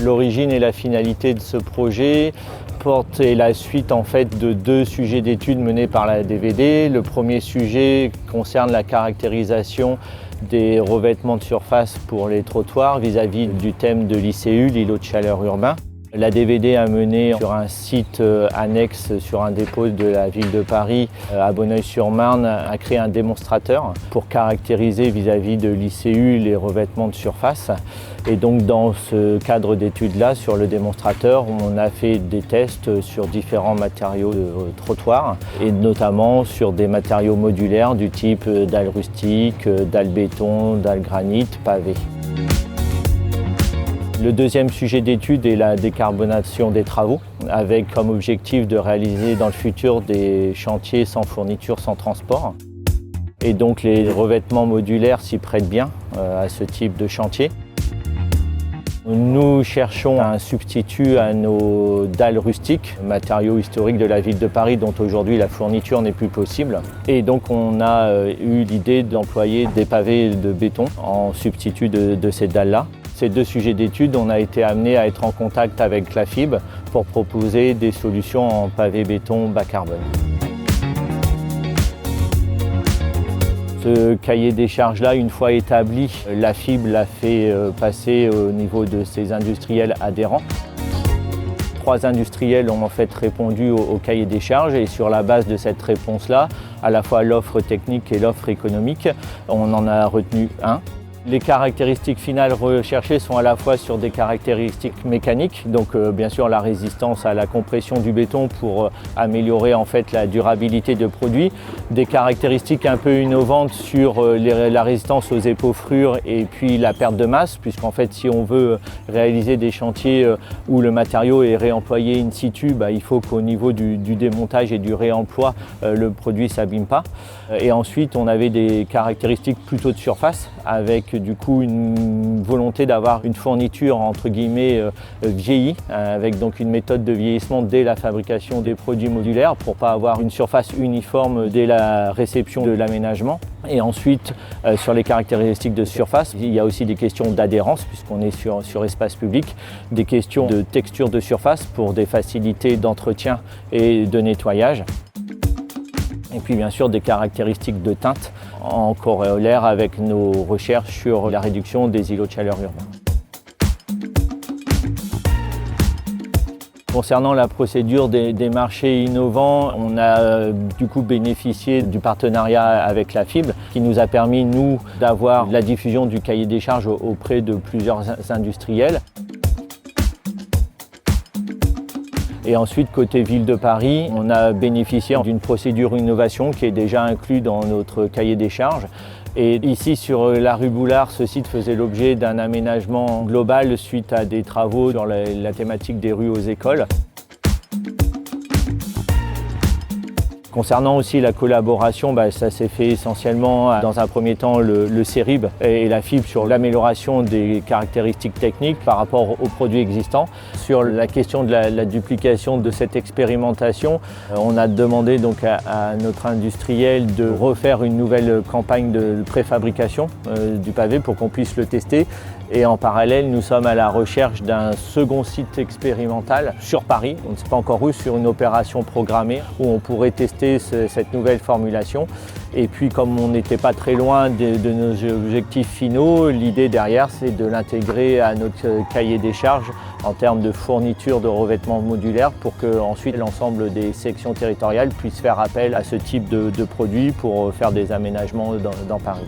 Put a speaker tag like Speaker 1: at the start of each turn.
Speaker 1: L'origine et la finalité de ce projet portent la suite en fait de deux sujets d'études menés par la DVD. Le premier sujet concerne la caractérisation des revêtements de surface pour les trottoirs vis-à-vis du thème de l'ICU, l'îlot de chaleur urbain. La DVD a mené sur un site annexe sur un dépôt de la ville de Paris, à Bonneuil-sur-Marne, a créé un démonstrateur pour caractériser vis-à-vis de l'ICU les revêtements de surface. Et donc dans ce cadre d'études-là, sur le démonstrateur, on a fait des tests sur différents matériaux de trottoir et notamment sur des matériaux modulaires du type dalles rustiques, dalles béton, dalles granit, pavés. Le deuxième sujet d'étude est la décarbonation des travaux, avec comme objectif de réaliser dans le futur des chantiers sans fourniture, sans transport. Et donc les revêtements modulaires s'y prêtent bien à ce type de chantier. Nous cherchons un substitut à nos dalles rustiques, matériaux historiques de la ville de Paris dont aujourd'hui la fourniture n'est plus possible. Et donc on a eu l'idée d'employer des pavés de béton en substitut de ces dalles-là. Ces deux sujets d'études, on a été amené à être en contact avec la FIB pour proposer des solutions en pavé béton bas carbone. Ce cahier des charges-là, une fois établi, la FIB l'a fait passer au niveau de ses industriels adhérents. 3 industriels ont en fait répondu au cahier des charges et sur la base de cette réponse-là, à la fois l'offre technique et l'offre économique, on en a retenu un. Les caractéristiques finales recherchées sont à la fois sur des caractéristiques mécaniques, donc bien sûr la résistance à la compression du béton pour améliorer en fait la durabilité de produits, des caractéristiques un peu innovantes sur la résistance aux épaufrures et puis la perte de masse, puisqu'en fait si on veut réaliser des chantiers où le matériau est réemployé in situ, il faut qu'au niveau du démontage et du réemploi, le produit ne s'abîme pas. Et ensuite on avait des caractéristiques plutôt de surface, avec du coup une volonté d'avoir une fourniture entre guillemets vieillie, avec donc une méthode de vieillissement dès la fabrication des produits modulaires pour pas avoir une surface uniforme dès la réception de l'aménagement. Et ensuite sur les caractéristiques de surface, il y a aussi des questions d'adhérence puisqu'on est sur espace public, des questions de texture de surface pour des facilités d'entretien et de nettoyage. Et puis bien sûr des caractéristiques de teinte en corollaire avec nos recherches sur la réduction des îlots de chaleur urbains. Concernant la procédure des marchés innovants, on a du coup bénéficié du partenariat avec la FIB qui nous a permis, nous, d'avoir la diffusion du cahier des charges auprès de plusieurs industriels. Et ensuite, côté Ville de Paris, on a bénéficié d'une procédure innovation qui est déjà inclue dans notre cahier des charges. Et ici, sur la rue Boulard, ce site faisait l'objet d'un aménagement global suite à des travaux sur la thématique des rues aux écoles. Concernant aussi la collaboration, ça s'est fait essentiellement dans un premier temps le CERIB et la FIB sur l'amélioration des caractéristiques techniques par rapport aux produits existants. Sur la question de la duplication de cette expérimentation, on a demandé donc à notre industriel de refaire une nouvelle campagne de préfabrication du pavé pour qu'on puisse le tester. Et en parallèle, nous sommes à la recherche d'un second site expérimental sur Paris, on ne sait pas encore où, sur une opération programmée où on pourrait tester cette nouvelle formulation. Et puis comme on n'était pas très loin de nos objectifs finaux, l'idée derrière c'est de l'intégrer à notre cahier des charges en termes de fourniture de revêtements modulaires pour que ensuite l'ensemble des sections territoriales puissent faire appel à ce type de produits pour faire des aménagements dans Paris.